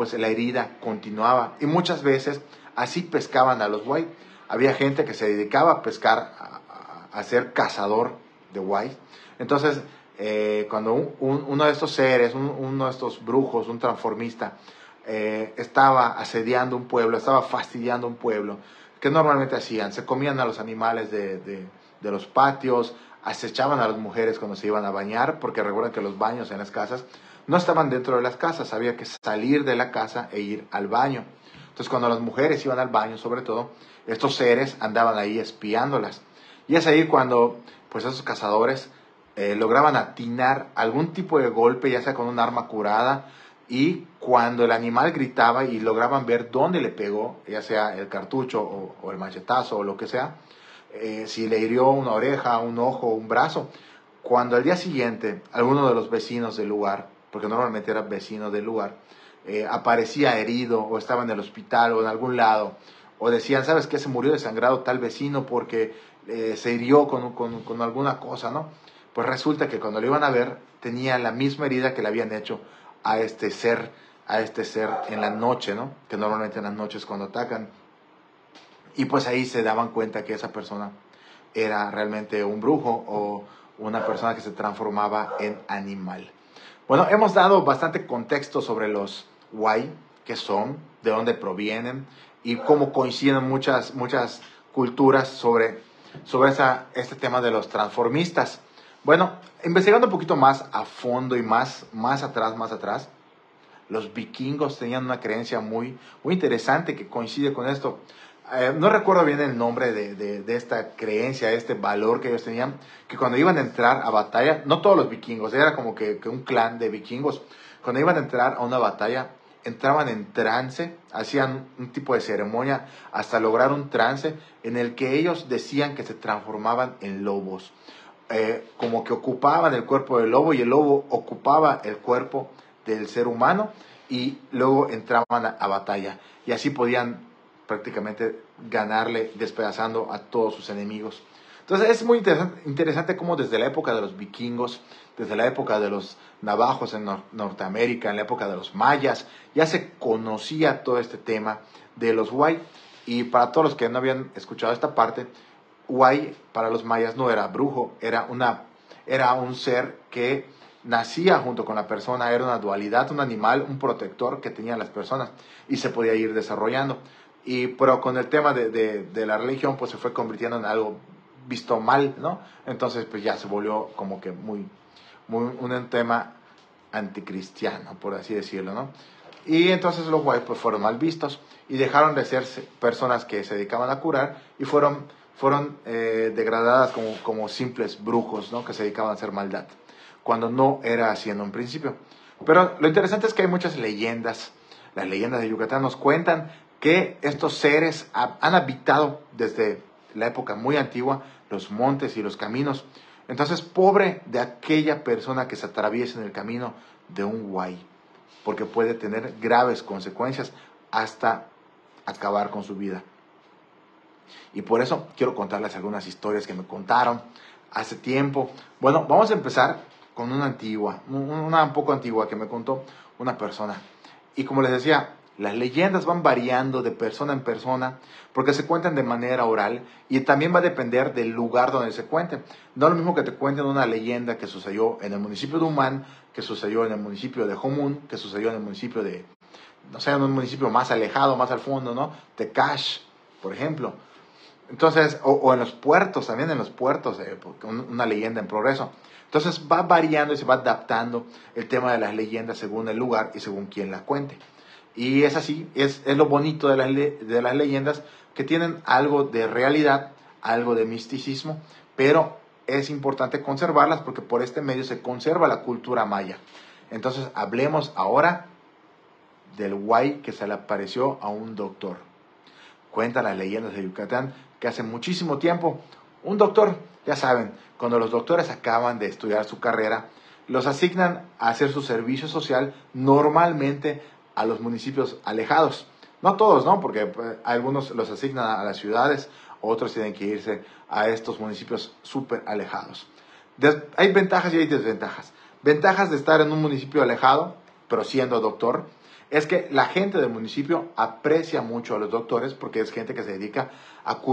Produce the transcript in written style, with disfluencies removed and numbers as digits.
pues la herida continuaba. Y muchas veces así pescaban a los Wai. Había gente que se dedicaba a pescar, a ser cazador de Wai. Entonces, cuando uno de estos seres, uno de estos brujos, un transformista, estaba asediando un pueblo, estaba fastidiando un pueblo, ¿qué normalmente hacían? Se comían a los animales de los patios, acechaban a las mujeres cuando se iban a bañar, porque recuerden que los baños en las casas no estaban dentro de las casas, había que salir de la casa e ir al baño. Entonces, cuando las mujeres iban al baño, sobre todo, estos seres andaban ahí espiándolas. Y es ahí cuando, pues, esos cazadores lograban atinar algún tipo de golpe, ya sea con un arma curada, y cuando el animal gritaba y lograban ver dónde le pegó, ya sea el cartucho o el machetazo o lo que sea, si le hirió una oreja, un ojo, un brazo, cuando al día siguiente alguno de los vecinos del lugar, porque normalmente era vecino del lugar, aparecía herido o estaba en el hospital o en algún lado, o decían, ¿sabes qué? Se murió desangrado tal vecino porque se hirió con alguna cosa, ¿no? Pues resulta que cuando lo iban a ver, tenía la misma herida que le habían hecho a este ser en la noche, ¿no? Que normalmente en las noches cuando atacan. Y pues ahí se daban cuenta que esa persona era realmente un brujo o una persona que se transformaba en animal. Bueno, hemos dado bastante contexto sobre los Wai, qué son, de dónde provienen y cómo coinciden muchas culturas sobre este tema de los transformistas. Bueno, investigando un poquito más a fondo y más atrás, los vikingos tenían una creencia muy interesante que coincide con esto. No recuerdo bien el nombre de esta creencia, este valor que ellos tenían, que cuando iban a entrar a batalla, no todos los vikingos, era como que un clan de vikingos, cuando iban a entrar a una batalla, entraban en trance, hacían un tipo de ceremonia hasta lograr un trance en el que ellos decían que se transformaban en lobos. Como que ocupaban el cuerpo del lobo y el lobo ocupaba el cuerpo del ser humano y luego entraban a batalla. Y así podían prácticamente ganarle despedazando a todos sus enemigos. Entonces es muy interesante cómo desde la época de los vikingos, desde la época de los navajos en Norteamérica, en la época de los mayas, ya se conocía todo este tema de los Wai. Y para todos los que no habían escuchado esta parte, Wai para los mayas no era brujo, era un ser que nacía junto con la persona, era una dualidad, un animal, un protector que tenían las personas y se podía ir desarrollando. Pero con el tema de la religión, pues se fue convirtiendo en algo visto mal, ¿no? Entonces, pues ya se volvió como que un tema anticristiano, por así decirlo, ¿no? Y entonces los Wai pues fueron mal vistos y dejaron de ser personas que se dedicaban a curar y fueron degradadas como simples brujos, ¿no? Que se dedicaban a hacer maldad, cuando no era así en un principio. Pero lo interesante es que hay muchas leyendas. Las leyendas de Yucatán nos cuentan que estos seres han habitado desde la época muy antigua los montes y los caminos. Entonces, pobre de aquella persona que se atraviesa en el camino de un Wai, porque puede tener graves consecuencias hasta acabar con su vida. Y por eso quiero contarles algunas historias que me contaron hace tiempo. Bueno, vamos a empezar con una un poco antigua que me contó una persona. Y como les decía, las leyendas van variando de persona en persona porque se cuentan de manera oral y también va a depender del lugar donde se cuenten. No es lo mismo que te cuenten una leyenda que sucedió en el municipio de Humán, que sucedió en el municipio de Jomún, que sucedió en el municipio de, no sé, en un municipio más alejado, más al fondo, ¿no? Tecash, por ejemplo. Entonces, o en los puertos, también en los puertos, una leyenda en progreso. Entonces va variando y se va adaptando el tema de las leyendas según el lugar y según quien la cuente. Y es así, es lo bonito de las leyendas, que tienen algo de realidad, algo de misticismo, pero es importante conservarlas porque por este medio se conserva la cultura maya. Entonces hablemos ahora del Wai que se le apareció a un doctor. Cuentan las leyendas de Yucatán que hace muchísimo tiempo un doctor, ya saben, cuando los doctores acaban de estudiar su carrera, los asignan a hacer su servicio social normalmente a los municipios alejados. No todos, ¿no? Porque algunos los asignan a las ciudades, otros tienen que irse a estos municipios súper alejados. Hay ventajas y hay desventajas. Ventajas de estar en un municipio alejado, pero siendo doctor, es que la gente del municipio aprecia mucho a los doctores porque es gente que se dedica a curar